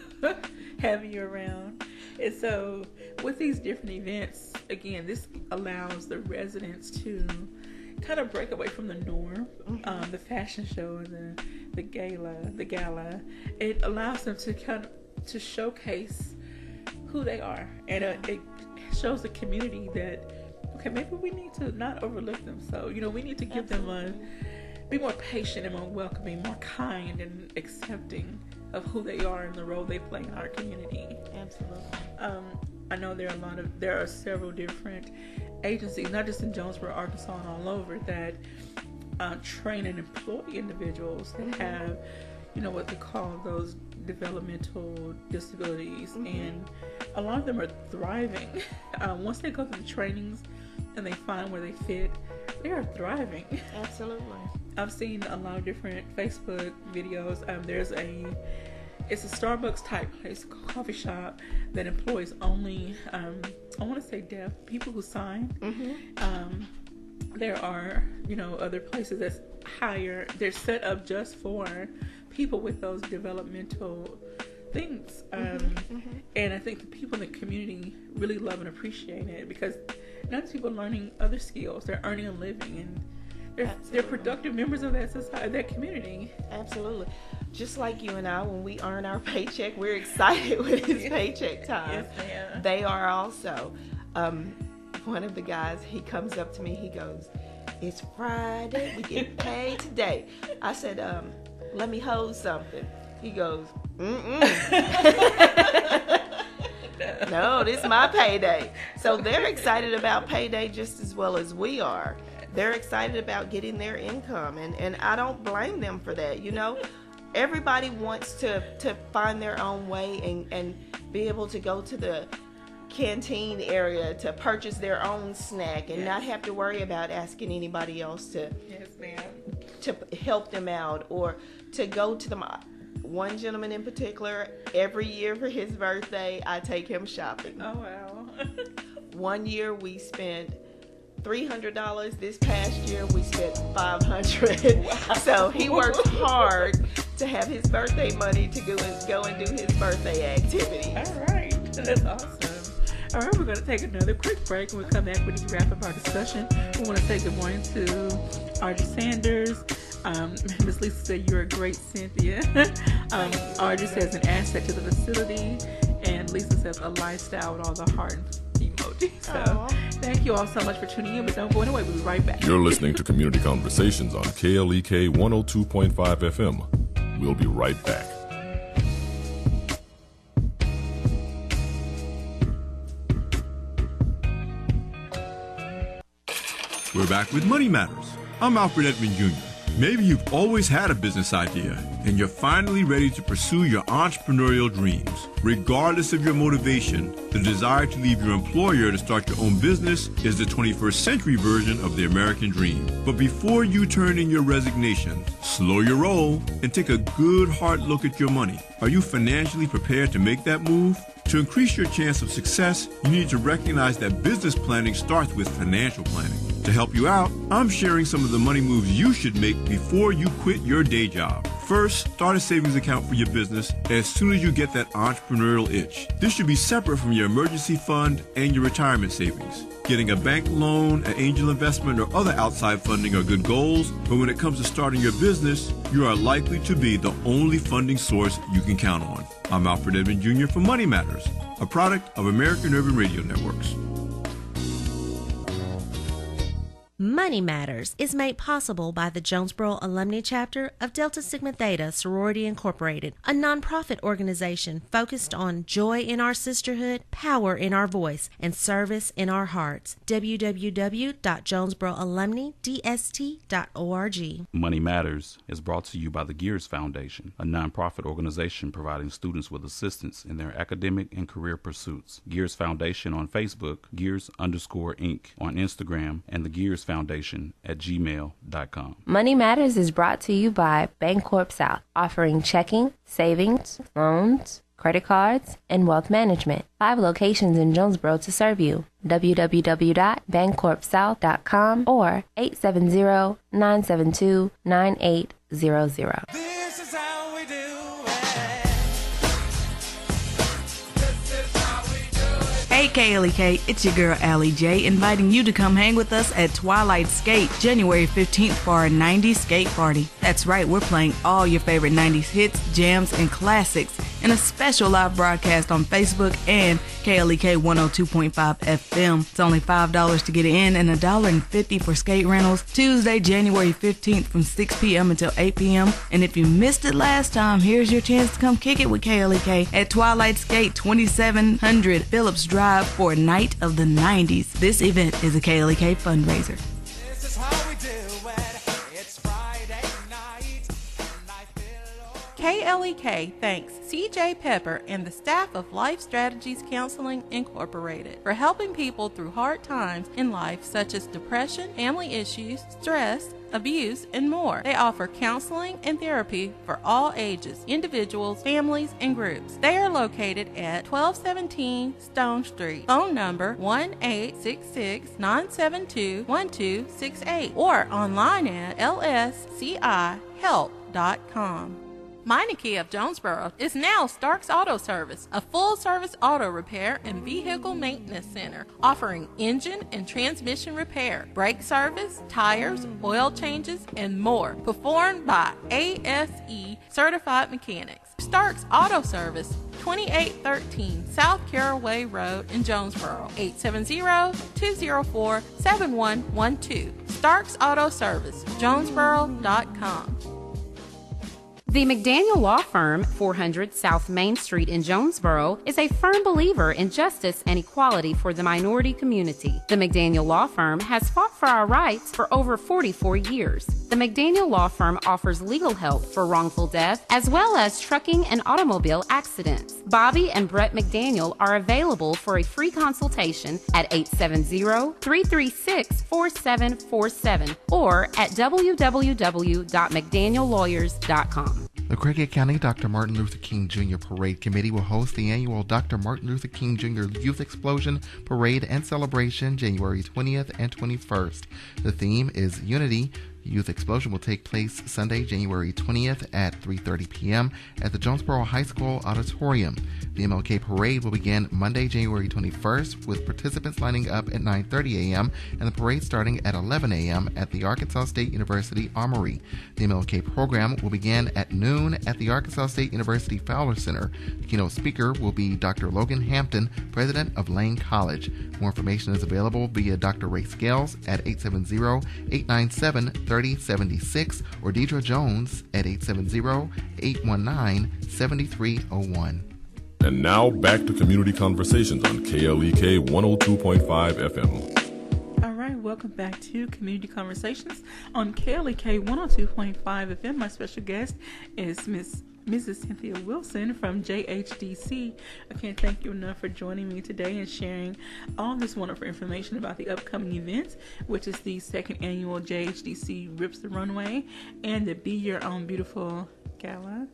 having you around. And so with these different events, again, this allows the residents to kind of break away from the norm, the fashion show and the gala. It allows them to kind of to showcase who they are, and it shows the community that maybe we need to not overlook them. So we need to give them be more patient and more welcoming, more kind and accepting of who they are and the role they play in our community. Absolutely. I know there are several different agencies, not just in Jonesboro, Arkansas, and all over, that train and employ individuals that have, what they call those developmental disabilities, and a lot of them are thriving. Once they go through the trainings and they find where they fit, they are thriving. Absolutely. I've seen a lot of different Facebook videos. It's a Starbucks type place, coffee shop that employs only, I want to say deaf people who sign. There are, other places that's higher. They're set up just for people with those developmental things. And I think the people in the community really love and appreciate it, because now these people are learning other skills. They're earning a living, and they're productive members of that society, that community. Absolutely. Just like you and I, when we earn our paycheck, we're excited when it's paycheck time. Yes, they are also. One of the guys, he comes up to me, he goes, "It's Friday, we get paid today." I said, "Let me hold something." He goes, "No, this is my payday." So they're excited about payday just as well as we are. They're excited about getting their income, and I don't blame them for that. Everybody wants to find their own way and be able to go to the canteen area to purchase their own snack and not have to worry about asking anybody else to help them out, or to go to them. One gentleman in particular, every year for his birthday, I take him shopping. Oh, wow. One year we spent $300. This past year we spent $500. Wow. So he worked hard to have his birthday money to go and do his birthday activity. All right. That's awesome. All right, we're going to take another quick break. When we come back, we need to wrap up our discussion. We want to say good morning to Audrey Sanders. Ms. Lisa said you're a great Cynthia. Audrey says an asset to the facility, and Lisa says a lifestyle with all the heart emoji. So thank you all so much for tuning in, but don't go anyway. We'll be right back. You're listening to Community Conversations on KLEK 102.5 FM. We'll be right back. We're back with Money Matters. I'm Alfred Edmond Jr. Maybe you've always had a business idea and you're finally ready to pursue your entrepreneurial dreams. Regardless of your motivation, the desire to leave your employer to start your own business is the 21st century version of the American dream. But before you turn in your resignation, slow your roll and take a good hard look at your money. Are you financially prepared to make that move? To increase your chance of success, you need to recognize that business planning starts with financial planning. To help you out, I'm sharing some of the money moves you should make before you quit your day job. First, start a savings account for your business as soon as you get that entrepreneurial itch. This should be separate from your emergency fund and your retirement savings. Getting a bank loan, an angel investment, or other outside funding are good goals, but when it comes to starting your business, you are likely to be the only funding source you can count on. I'm Alfred Edmond Jr. for Money Matters, a product of American Urban Radio Networks. Money Matters is made possible by the Jonesboro Alumni Chapter of Delta Sigma Theta Sorority Incorporated, a nonprofit organization focused on joy in our sisterhood, power in our voice, and service in our hearts. www.jonesboroalumnidst.org. Money Matters is brought to you by the Gears Foundation, a nonprofit organization providing students with assistance in their academic and career pursuits. Gears Foundation on Facebook, Gears_Inc. on Instagram, and the Gears Foundation at gmail.com. Money Matters is brought to you by Bancorp South, offering checking, savings, loans, credit cards, and wealth management. 5 locations in Jonesboro to serve you. www.bancorpsouth.com or 870-972-9800. This is how we do it. Hey KLEK, it's your girl Allie J, inviting you to come hang with us at Twilight Skate, January 15th for our 90s skate party. That's right, we're playing all your favorite 90s hits, jams, and classics in a special live broadcast on Facebook and KLEK 102.5 FM. It's only $5 to get in and $1.50 for skate rentals. Tuesday, January 15th from 6 p.m. until 8 p.m. And if you missed it last time, here's your chance to come kick it with KLEK at Twilight Skate, 2700 Phillips Drive for Night of the 90s. This event is a KLEK fundraiser. This is how we do it. It's KLEK thanks CJ Pepper and the staff of Life Strategies Counseling Incorporated for helping people through hard times in life such as depression, family issues, stress, abuse, and more. They offer counseling and therapy for all ages, individuals, families, and groups. They are located at 1217 Stone Street. Phone number 1-866-972-1268 or online at lscihelp.com. Meineke of Jonesboro is now Starks Auto Service, a full-service auto repair and vehicle maintenance center, offering engine and transmission repair, brake service, tires, oil changes, and more, performed by ASE certified mechanics. Starks Auto Service, 2813 South Caraway Road in Jonesboro, 870-204-7112. Starks Auto Service, Jonesboro.com. The McDaniel Law Firm, 400 South Main Street in Jonesboro, is a firm believer in justice and equality for the minority community. The McDaniel Law Firm has fought for our rights for over 44 years. The McDaniel Law Firm offers legal help for wrongful death as well as trucking and automobile accidents. Bobby and Brett McDaniel are available for a free consultation at 870-336-4747 or at www.mcdaniellawyers.com. The Craighead County Dr. Martin Luther King Jr. Parade Committee will host the annual Dr. Martin Luther King Jr. Youth Explosion Parade and Celebration January 20th and 21st. The theme is Unity. Youth Explosion will take place Sunday, January 20th at 3:30 p.m. at the Jonesboro High School Auditorium. The MLK Parade will begin Monday, January 21st, with participants lining up at 9:30 a.m. and the parade starting at 11 a.m. at the Arkansas State University Armory. The MLK program will begin at noon at the Arkansas State University Fowler Center. The keynote speaker will be Dr. Logan Hampton, president of Lane College. More information is available via Dr. Ray Scales at 870-897-3076 or Deidre Jones at 870-819-7301. And now back to Community Conversations on KLEK 102.5 FM. All right, welcome back to Community Conversations on KLEK 102.5 FM. My special guest is Mrs. Cynthia Wilson from JHDC. I can't thank you enough for joining me today and sharing all this wonderful information about the upcoming event, which is the second annual JHDC Rips the Runway and the Be Your Own Beautiful Gala.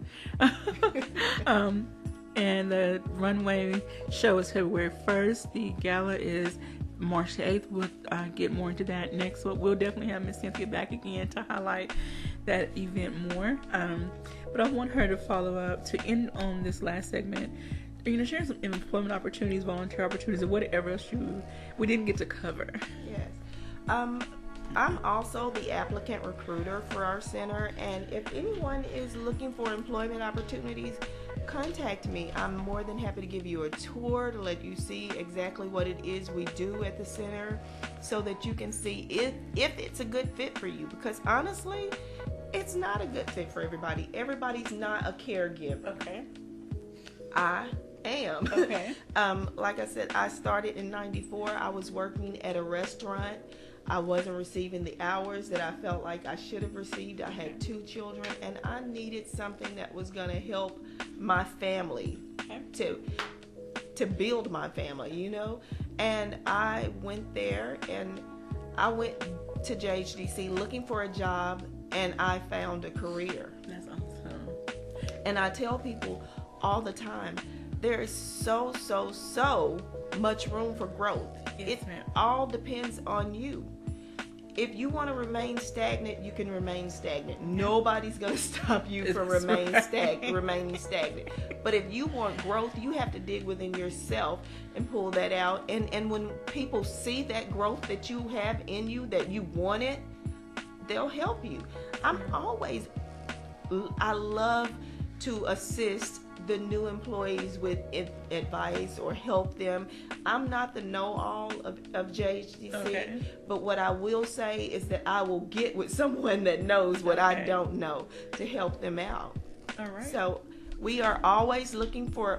And the runway show is February 1st. The gala is March 8th. We'll get more into that next. So we'll definitely have Miss Cynthia back again to highlight that event more. But I want her to follow up to end on this last segment. Sharing some employment opportunities, volunteer opportunities, or whatever else we didn't get to cover. Yes. I'm also the applicant recruiter for our center, and if anyone is looking for employment opportunities, contact me. I'm more than happy to give you a tour to let you see exactly what it is we do at the center so that you can see if it's a good fit for you, because honestly, it's not a good fit for everybody. Everybody's not a caregiver. Okay. I am. Okay. Like I said, I started in '94. I was working at a restaurant. I wasn't receiving the hours that I felt like I should have received. I had 2 children, and I needed something that was going to help my family to build my family, And I went there, and I went to JHDC looking for a job, and I found a career. That's awesome. And I tell people all the time, there is so much room for growth. Yes, it all depends on you. If you want to remain stagnant, you can remain stagnant. Nobody's going to stop you from remaining stagnant. But if you want growth, you have to dig within yourself and pull that out. And when people see that growth that you have in you, that you want it, they'll help you. I love to assist the new employees with advice or help them. I'm not the know-all of JHDC, but what I will say is that I will get with someone that knows what I don't know to help them out. All right. So we are always looking for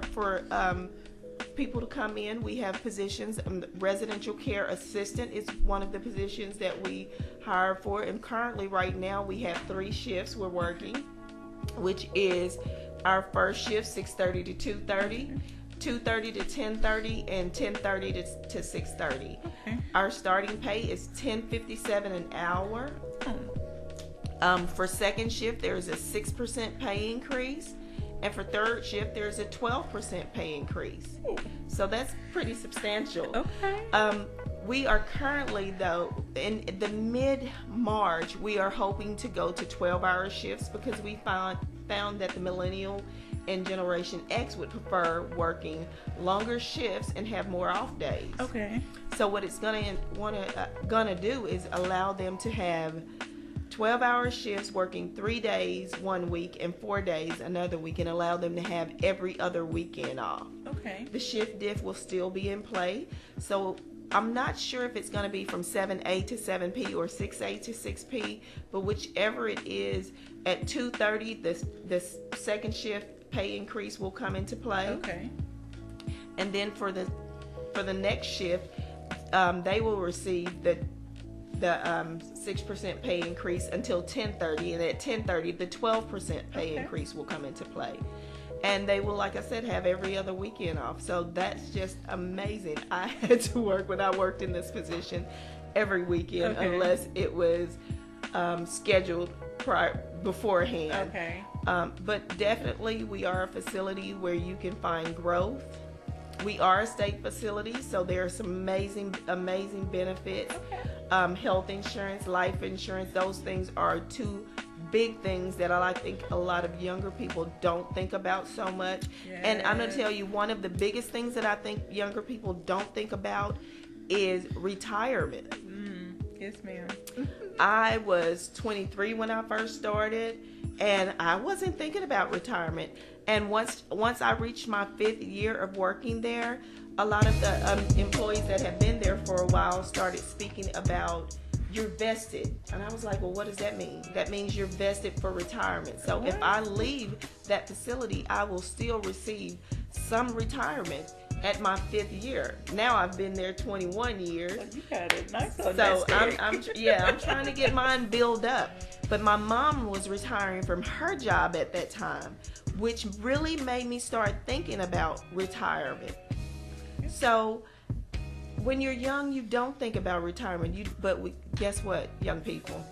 people to come in. We have positions. Residential care assistant is one of the positions that we hire for, and currently right now we have 3 shifts we're working. which is our first shift, 6:30 to 2:30, 2:30 to 10:30, and 10:30 to 6:30. Okay. Our starting pay is $10.57 an hour. For second shift, there is a 6% pay increase. And for third shift, there's a 12% pay increase. So that's pretty substantial. Okay. We are currently, though, in the mid-March, we are hoping to go to 12-hour shifts because we found that the millennial and Generation X would prefer working longer shifts and have more off days. Okay. So what it's gonna do is allow them to have 12-hour shifts, working 3 days one week and 4 days another week, and allow them to have every other weekend off. Okay. The shift diff will still be in play. So I'm not sure if it's going to be from 7A to 7P or 6A to 6P, but whichever it is, at 2:30, the second shift pay increase will come into play. Okay. And then for the next shift, they will receive the 6% pay increase until 10:30, and at 10:30 the 12% pay increase will come into play. And they will, like I said, have every other weekend off. So that's just amazing. I had to work when I worked in this position every weekend, unless it was scheduled beforehand. Okay. But definitely we are a facility where you can find growth. We are a state facility, so there are some amazing benefits. Health insurance, life insurance, those things are two big things that I think a lot of younger people don't think about so much. Yes. And I'm going to tell you, one of the biggest things that I think younger people don't think about is retirement. Yes, ma'am. I was 23 when I first started, and I wasn't thinking about retirement. And once I reached my 5th year of working there, a lot of the employees that have been there for a while started speaking about, you're vested. And I was like, well, what does that mean? That means you're vested for retirement. So if I leave that facility, I will still receive some retirement at my 5th year. Now I've been there 21 years. Well, you got it nice on so that I'm trying to get mine built up. But my mom was retiring from her job at that time, which really made me start thinking about retirement. So when you're young, you don't think about retirement. Guess what, young people?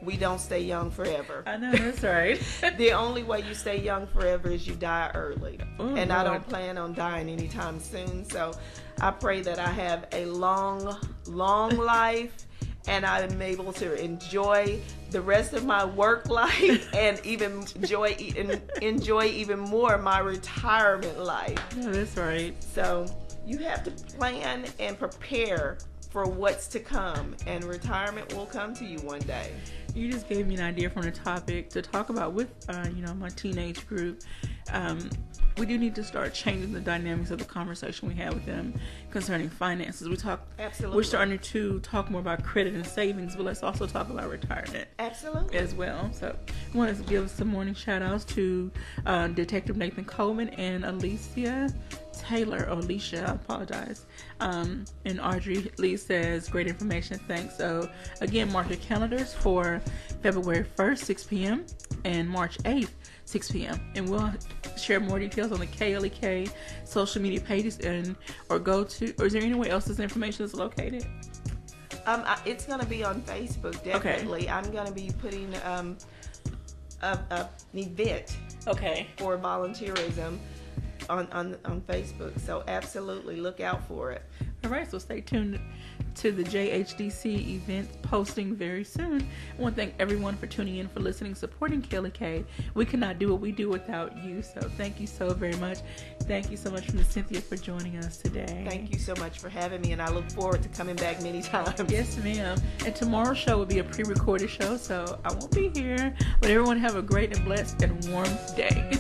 We don't stay young forever. I know, that's right. The only way you stay young forever is you die early. Ooh, and Lord. I don't plan on dying anytime soon. So I pray that I have a long, long life, and I'm able to enjoy the rest of my work life and even enjoy even more my retirement life. Yeah, that's right. So you have to plan and prepare for what's to come, and retirement will come to you one day. You just gave me an idea from the topic to talk about with my teenage group. We do need to start changing the dynamics of the conversation we have with them concerning finances. Absolutely. We're starting to talk more about credit and savings, but let's also talk about retirement. Absolutely. As well. So I want to give some morning shout outs to Detective Nathan Coleman and Alicia Taylor, or Alicia, I apologize. And Audrey Lee says, great information, thanks. So again, mark your calendars for February 1st, 6 p.m. and March 8th, 6 p.m. And we'll share more details on the KLEK social media pages or is there anywhere else this information is located? It's going to be on Facebook, definitely. Okay. I'm going to be putting an event for volunteerism on Facebook, so absolutely look out for it. All right, so stay tuned to the JHDC event posting very soon. I want to thank everyone for tuning in, for listening, supporting KLEK. We cannot do what we do without you, so thank you so very much. Thank you so much, Ms. Cynthia, for joining us today. Thank you so much for having me, and I look forward to coming back many times. Yes, ma'am. And tomorrow's show will be a pre-recorded show, so I won't be here, but everyone have a great and blessed and warm day.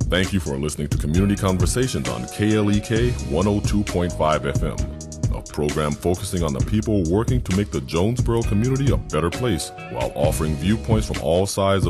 Thank you for listening to Community Conversations on KLEK 102.5 FM, a program focusing on the people working to make the Jonesboro community a better place while offering viewpoints from all sides of